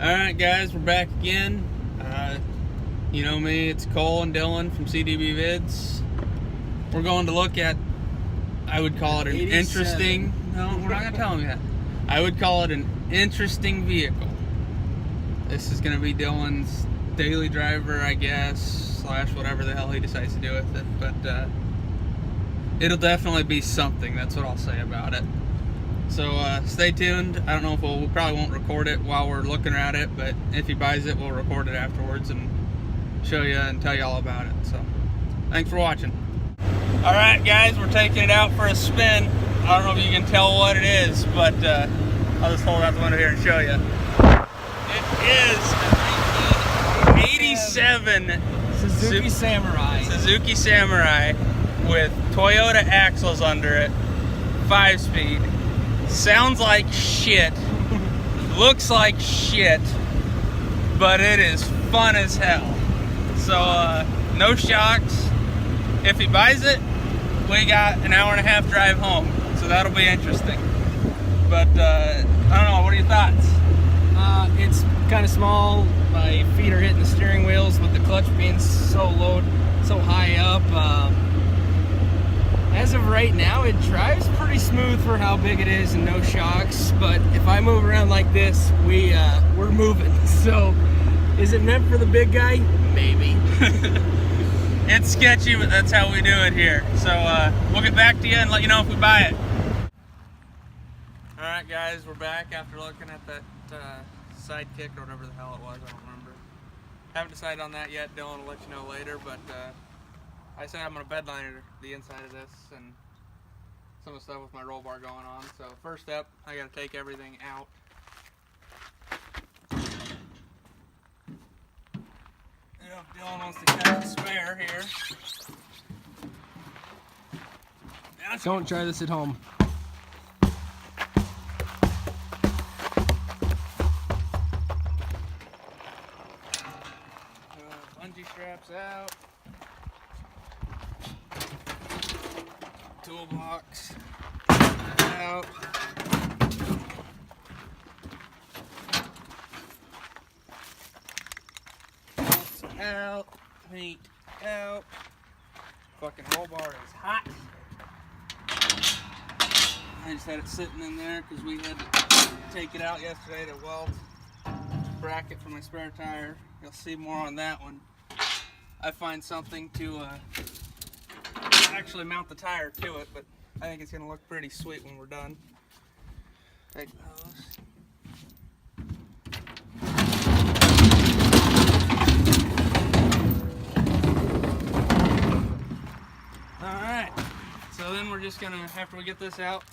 Alright guys, we're back again. You know me, it's Cole and Dylan from CDB Vids. We're going to look at, I would call it an 87. interesting, no, we're not going to tell them yet. I would call it an interesting vehicle. This is going to be Dylan's daily driver, I guess, slash whatever the hell he decides to do with it. But it'll definitely be something, that's what I'll say about it. So stay tuned. I don't know if we probably won't record it while we're looking at it, but if he buys it, we'll record it afterwards and show you and tell you all about it. So thanks for watching. All right, guys, we're taking it out for a spin. I don't know if you can tell what it is, but I'll just hold out the window here and show you. It is a 1987 Suzuki Samurai. Suzuki Samurai with Toyota axles under it, 5-speed. Sounds like shit, looks like shit, but it is fun as hell. So no shocks. If he buys it, we got an hour and a half drive home, so that'll be interesting. But I don't know, what are your thoughts? It's kind of small. My feet are hitting the steering wheels with the clutch being so low, so high up. As of right now, it drives pretty smooth for how big it is and no shocks. But if I move around like this, we're moving. So, is it meant for the big guy? Maybe. It's sketchy, but that's how we do it here. So we'll get back to you and let you know if we buy it. All right, guys, we're back after looking at that Sidekick or whatever the hell it was. I don't remember. Haven't decided on that yet. Dylan will let you know later, but. I said I'm going to bedliner the inside of this and some of the stuff with my roll bar going on. So first step, I got to take everything out. Dylan wants to catch a spare here. Don't try this at home. Bungee straps out. Toolbox out. Bolts out. Paint out. Fucking roll bar is hot. I just had it sitting in there because we had to take it out yesterday to weld bracket for my spare tire. You'll see more on that one. I find something to actually mount the tire to it, but I think it's going to look pretty sweet when we're done. Take those. Alright, so then we're just going to, after we get this out,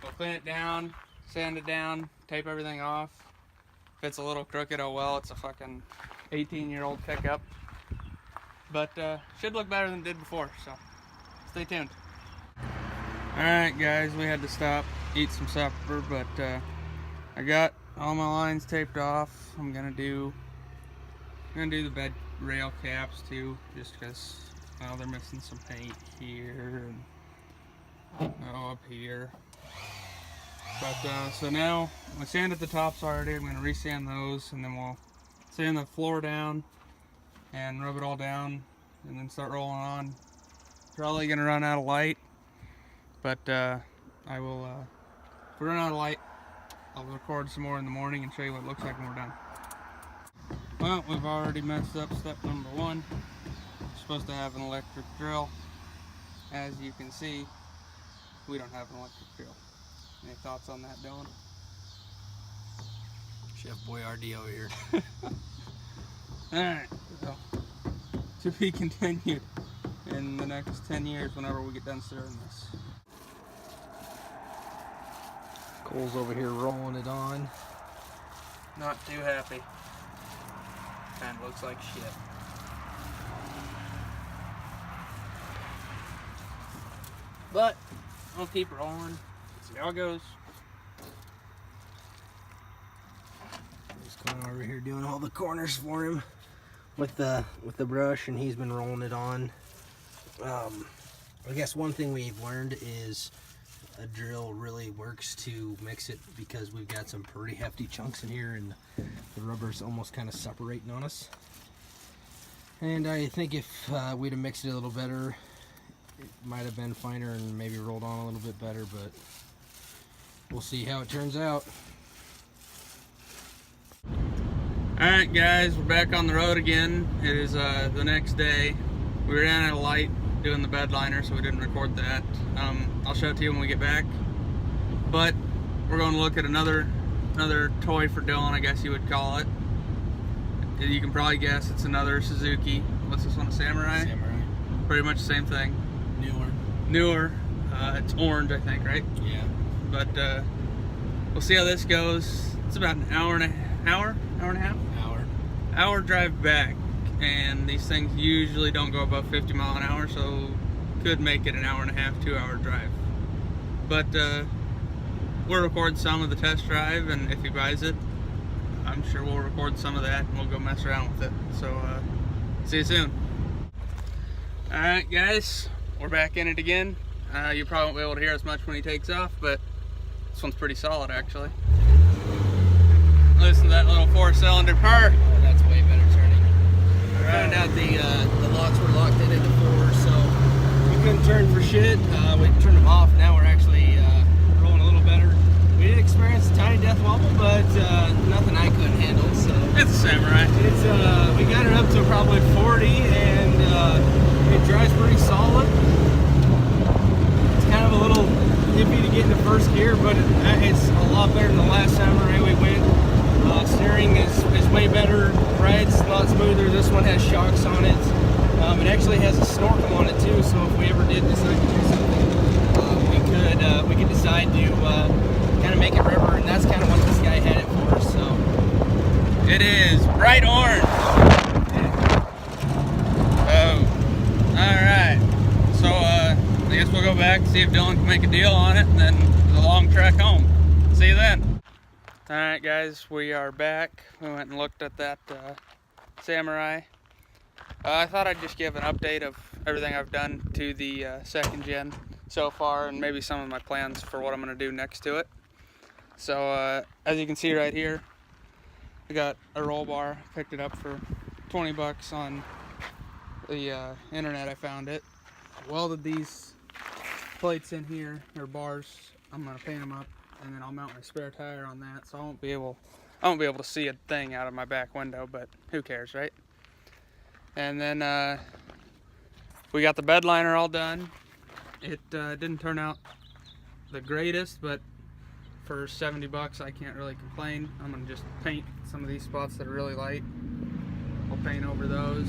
we'll clean it down, sand it down, tape everything off. If it's a little crooked, oh well, it's a fucking 18-year-old pickup. But should look better than it did before, so stay tuned. Alright guys, we had to stop, eat some supper, but I got all my lines taped off. I'm gonna do the bed rail caps too, just because they're missing some paint here and up here. But so now I sanded the tops already. I'm gonna resand those, and then we'll sand the floor down and rub it all down and then start rolling on. Probably gonna run out of light, but I will if we run out of light, I'll record some more in the morning and show you what it looks like when we're done. Well, we've already messed up step number 1. We're supposed to have an electric drill. As you can see, we don't have an electric drill. Any thoughts on that, Dylan? Chef Boyardee over here. Alright, so to be continued in the next 10 years whenever we get done stirring this. Cole's over here rolling it on. Not too happy. Kind of looks like shit. But I'll keep rolling. See how it goes. Just going over here doing all the corners for him with the brush, and he's been rolling it on. I guess one thing we've learned is a drill really works to mix it, because we've got some pretty hefty chunks in here and the rubber's almost kind of separating on us. And I think if we'd have mixed it a little better, it might have been finer and maybe rolled on a little bit better, but we'll see how it turns out. Alright guys, we're back on the road again. It is the next day. We ran out of light doing the bed liner, so we didn't record that. I'll show it to you when we get back. But we're going to look at another toy for Dylan, I guess you would call it. You can probably guess it's another Suzuki. What's this one, a Samurai? Samurai. Pretty much the same thing. Newer. It's orange, I think, right? Yeah. But we'll see how this goes. It's about an hour and a half? Hour drive back, and these things usually don't go above 50 miles an hour, so could make it an hour and a half, 2 hour drive. But we'll record some of the test drive, and if he buys it, I'm sure we'll record some of that and we'll go mess around with it. So see you soon. Alright guys, we're back in it again. You probably won't be able to hear as much when he takes off, but this one's pretty solid actually. Listen to that little 4-cylinder purr. Oh, that's way better turning. I found out the locks were locked in the 4, so we couldn't turn for shit. We turned them off. Now we're actually rolling a little better. We did experience a tiny death wobble, but nothing I couldn't handle. So it's a Samurai. It's we got it up to probably 40, and it drives pretty solid. It's kind of a little iffy to get into first gear, but it's a lot better than the last Samurai we went. Steering is way better. Ride's a lot smoother. This one has shocks on it. It actually has a snorkel on it too, so if we ever did decide to do something, we could decide to kind of make it river, and that's kind of what this guy had it for. So it is bright orange. Oh, all right. So I guess we'll go back and see if Dylan can make a deal on it, and then the long trek home. See you then. All right, guys, we are back. We went and looked at that Samurai. I thought I'd just give an update of everything I've done to the second gen so far, and maybe some of my plans for what I'm going to do next to it. So as you can see right here, I got a roll bar. Picked it up for 20 bucks on the internet. I found it. Welded these plates in here, or bars. I'm going to paint them up, and then I'll mount my spare tire on that, so I won't be able to see a thing out of my back window, but who cares, right? And then we got the bed liner all done. It didn't turn out the greatest, but for 70 bucks I can't really complain. I'm gonna just paint some of these spots that are really light. I'll paint over those.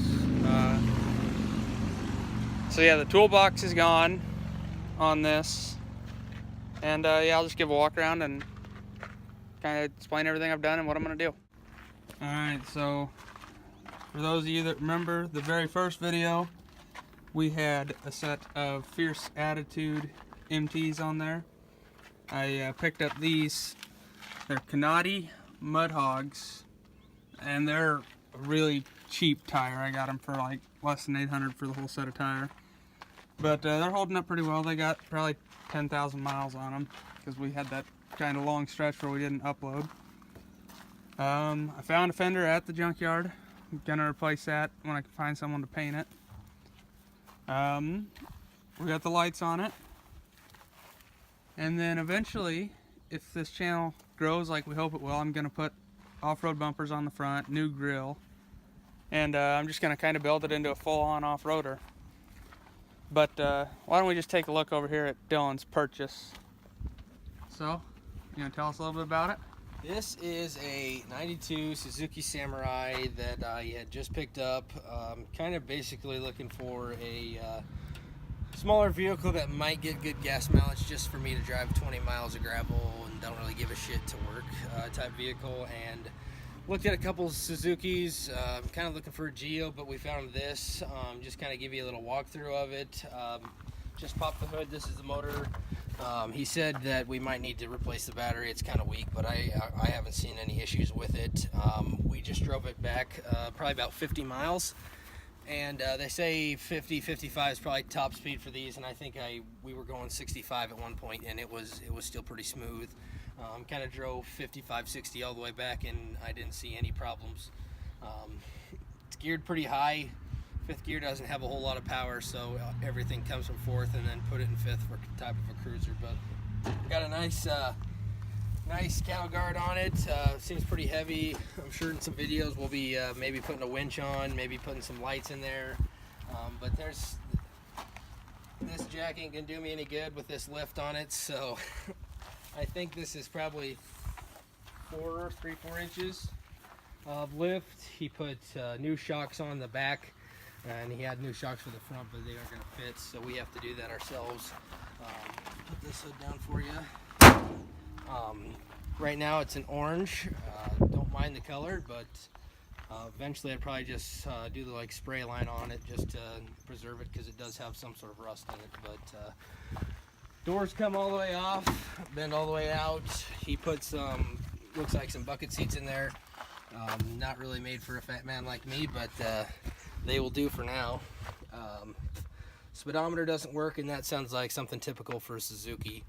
So yeah, the toolbox is gone on this. And yeah, I'll just give a walk around and kind of explain everything I've done and what I'm going to do. Alright, so for those of you that remember the very first video, we had a set of Fierce Attitude MTs on there. I picked up these. They're Canati Mud Hogs, and they're a really cheap tire. I got them for like less than $800 for the whole set of tire. But they're holding up pretty well. They got probably 10,000 miles on them because we had that kind of long stretch where we didn't upload. I found a fender at the junkyard. I'm gonna replace that when I can find someone to paint it. We got the lights on it, and then eventually, if this channel grows like we hope it will, I'm gonna put off-road bumpers on the front, new grille, and I'm just gonna kind of build it into a full-on off-roader. But why don't we just take a look over here at Dylan's purchase. So, you gonna tell us a little bit about it? this is a 92 Suzuki Samurai that I had just picked up. Kind of basically looking for a smaller vehicle that might get good gas mileage just for me to drive 20 miles of gravel and don't really give a shit to work type vehicle. And looked at a couple Suzukis, kind of looking for a Geo, but we found this. Just kind of give you a little walkthrough of it. Just popped the hood. This is the motor. He said that we might need to replace the battery. It's kind of weak, but I haven't seen any issues with it. We just drove it back probably about 50 miles, And they say 50, 55 is probably top speed for these, and I think we were going 65 at one point, and it was still pretty smooth. Kind of drove 55, 60 all the way back, and I didn't see any problems. It's geared pretty high. Fifth gear doesn't have a whole lot of power, so everything comes from fourth, and then put it in fifth for type of a cruiser. But got a nice cattle guard on it. Seems pretty heavy. I'm sure in some videos we'll be maybe putting a winch on, maybe putting some lights in there. But this jack ain't gonna do me any good with this lift on it, so I think this is probably 4 inches of lift. He put new shocks on the back, and he had new shocks for the front, but they aren't gonna fit, so we have to do that ourselves. Put this hood down for you. Right now it's an orange. Don't mind the color, but eventually I'd probably just do the spray line on it just to preserve it, because it does have some sort of rust in it. But doors come all the way off, bend all the way out. He put some, looks like some bucket seats in there. Not really made for a fat man like me, but they will do for now. Speedometer doesn't work, and that sounds like something typical for a Suzuki.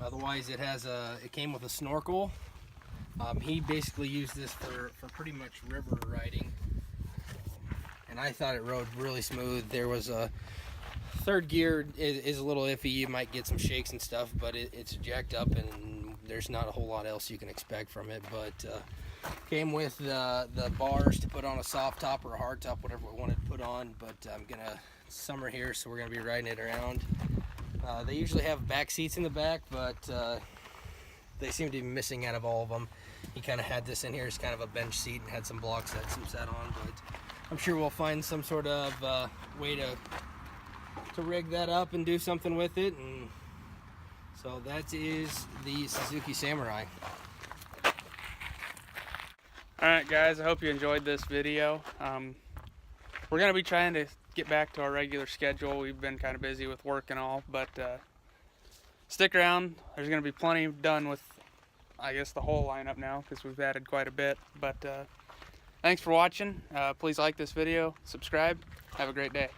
Otherwise, it came with a snorkel. He basically used this for pretty much river riding, and I thought it rode really smooth. There was a third gear is a little iffy. You might get some shakes and stuff, but it's jacked up, and there's not a whole lot else you can expect from it. But came with the bars to put on a soft top or a hard top, whatever we wanted to put on. But it's summer here, so we're gonna be riding it around. They usually have back seats in the back, but they seem to be missing out of all of them. He kind of had this in here as kind of a bench seat and had some blocks that some sat on, but I'm sure we'll find some sort of way to rig that up and do something with it. And so that is the Suzuki Samurai. Alright guys, I hope you enjoyed this video. We're going to be trying to get back to our regular schedule. We've been kind of busy with work and all, but stick around. There's going to be plenty done with, I guess, the whole lineup now, because we've added quite a bit. But thanks for watching. Please like this video, subscribe. Have a great day.